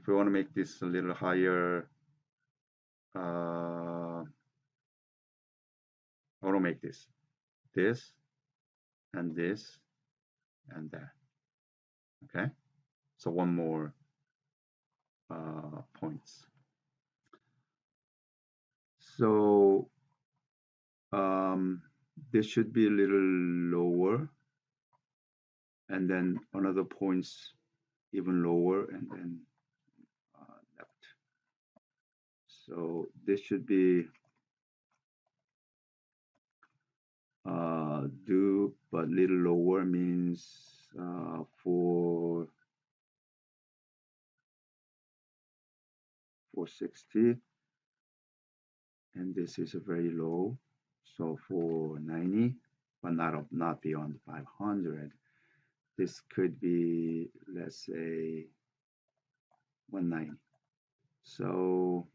if we want to make this a little higher, I want to make this and this and that. Okay, so one more points. So this should be a little lower, and then another points even lower, and then left. So this should be do, but little lower means for 460, and this is a very low, so 490, but not beyond 500. This could be, let's say, 190. So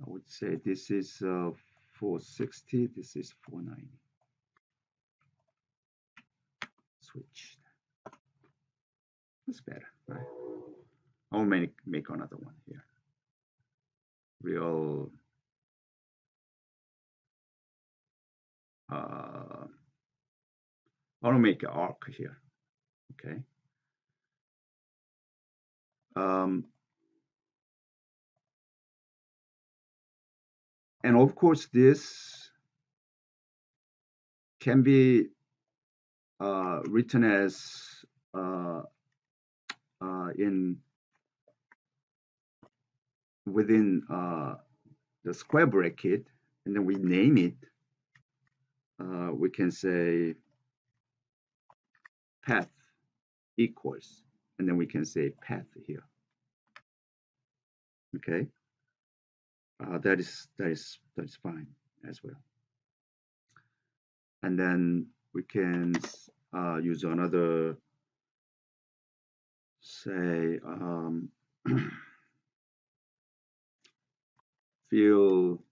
I would say this is 460, this is 490. Switch. That's better, right? I'll make another one here. Real I want to make an arc here. Okay. And of course, this can be written as within the square bracket, and then we name it. We can say path equals, and then we can say path here. Okay, that is fine as well. And then we can use another, say, fill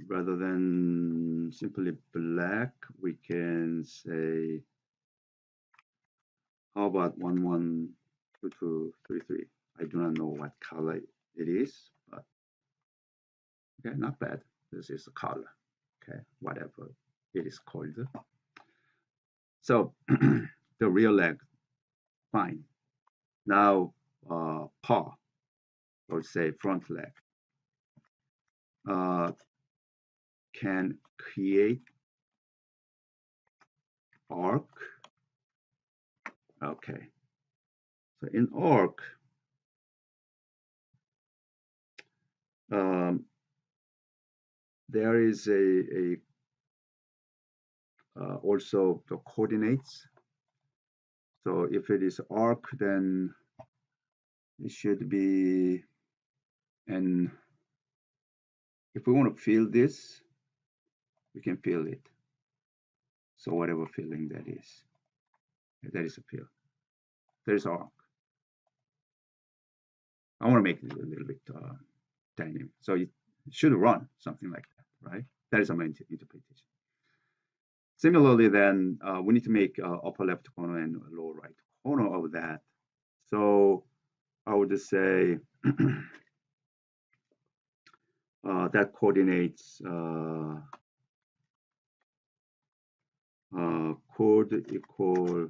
rather than simply black, we can say, how about 112233? I do not know what color it is, but okay, not bad. This is a color, okay, whatever it is called. So the rear leg, fine. Now paw, or say front leg, can create arc. Okay, so in arc, there is also the coordinates. So if it is arc, then it should be, and if we want to fill this, we can fill it. So whatever filling that is a fill. There is arc. I want to make it a little bit dynamic. So it should run something like that, right? That is my interpretation. Similarly, then we need to make upper left corner and lower right corner of that. So I would just say that coordinates chord equal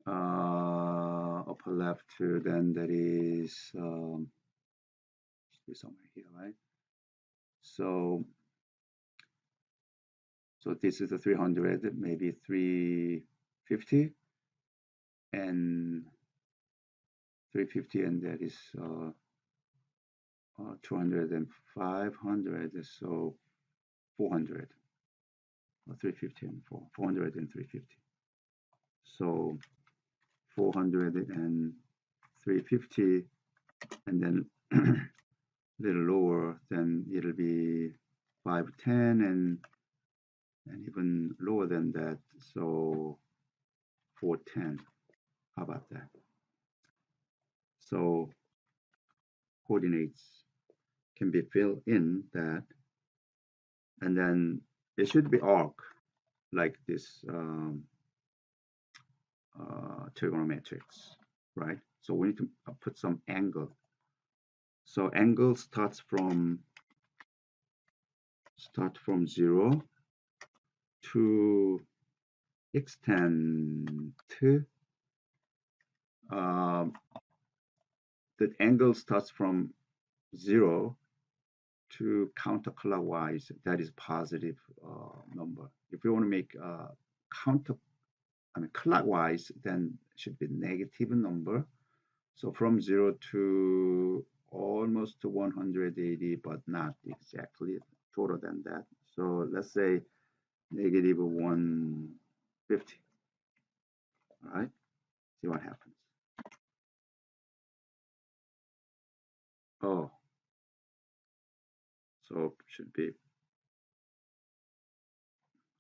upper left, then that is somewhere here, right? So this is a 300, maybe 350, and 350, and that is 200 and 500, so 400, or 350 and 400 and 350. So 400 and 350, and then a little lower, then it'll be 510, and even lower than that, so 410. How about that? So coordinates can be filled in that, and then it should be arc like this trigonometrics, right? So we need to put some angle. So angle starts from 0 to extend to the angle starts from 0 to counterclockwise. That is positive number. If we want to make clockwise, then it should be negative number. So from 0 to almost to 180, but not exactly shorter than that. So let's say negative 150. All right, see what happens. Oh, so should be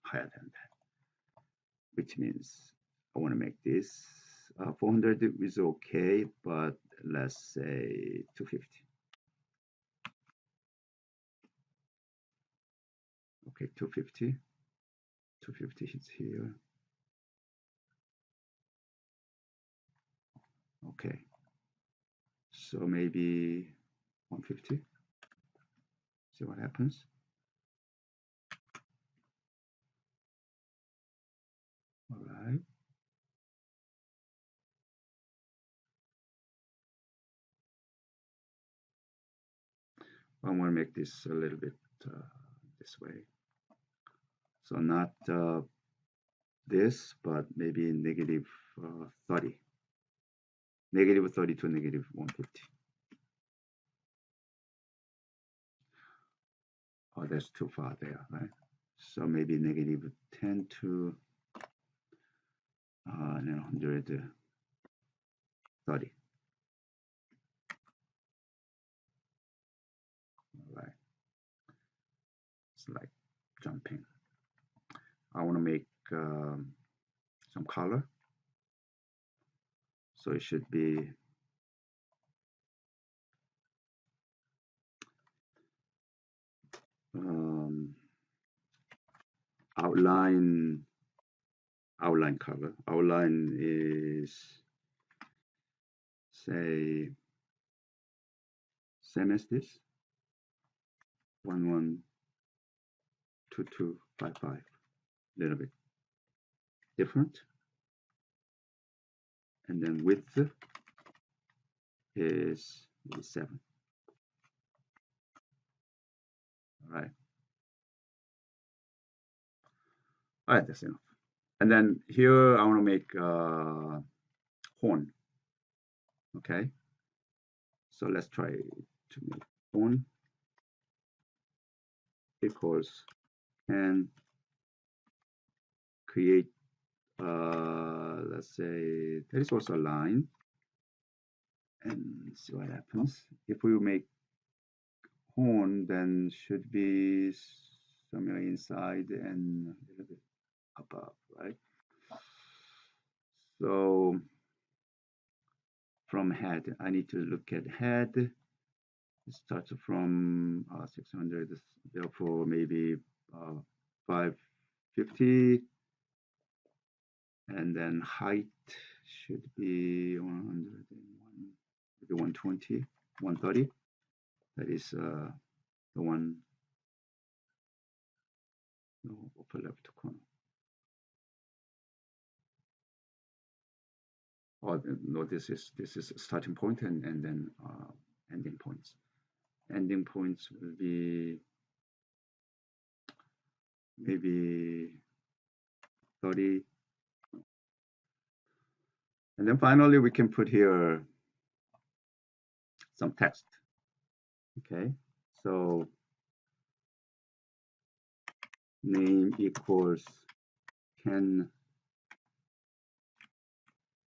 higher than that, which means I want to make this 400 is okay, but let's say 250. Okay, 250. 250 is here. Okay, so maybe 150. See what happens. All right. I want to make this a little bit this way. So not this, but maybe negative 30. Negative 30 to negative 150. Oh, that's too far there, right? So maybe negative 10 to 130. All right. It's like jumping. I want to make some color. So it should be outline color. Outline is, say, same as this, 112255. A little bit different. And then width is 7. All right. All right, that's enough. And then here I want to make horn. Okay. So let's try to make horn equals and create let's say there is also a line, and see what happens. If we make horn, then should be somewhere inside and a little bit above, right? So from head, I need to look at head. It starts from 600, therefore maybe 550, and then height should be 101, maybe 120, 130. That is the one, no, upper left corner. Oh no, this is starting point and then ending points. Ending points will be maybe 30. And then finally we can put here some text. Okay, so name equals can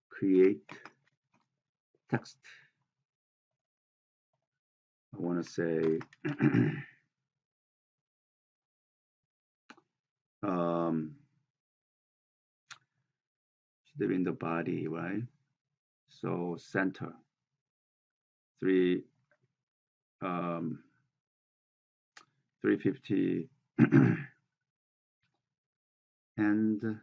create text. I want to say should be in the body, right? So center 350 and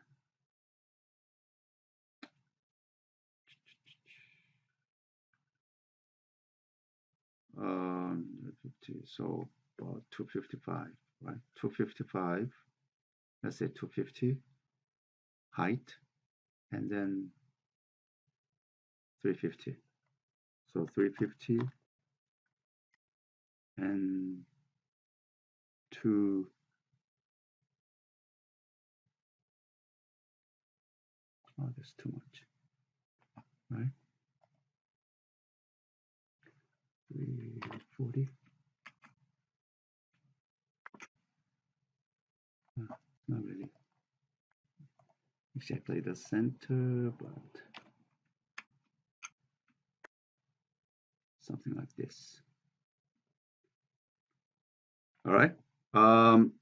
50, so about 255, right? 255, let's say 250 height, and then 350. So 350 and 2, oh, that's too much, right? 340. Not really exactly the center, but something like this. All right.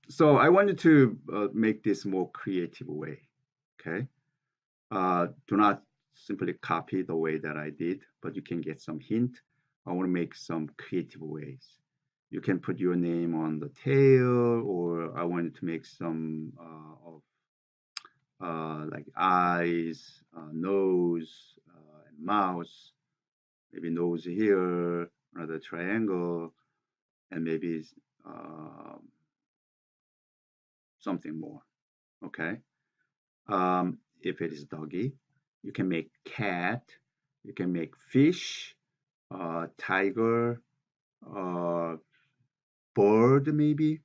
So I wanted to make this more creative way. Okay. Do not simply copy the way that I did, but you can get some hint. I want to make some creative ways. You can put your name on the tail, or I wanted to make some of like eyes, nose, and mouth. Maybe nose here, another triangle, and maybe uh, something more. Okay. If it is doggy, you can make cat, you can make fish, tiger, bird maybe,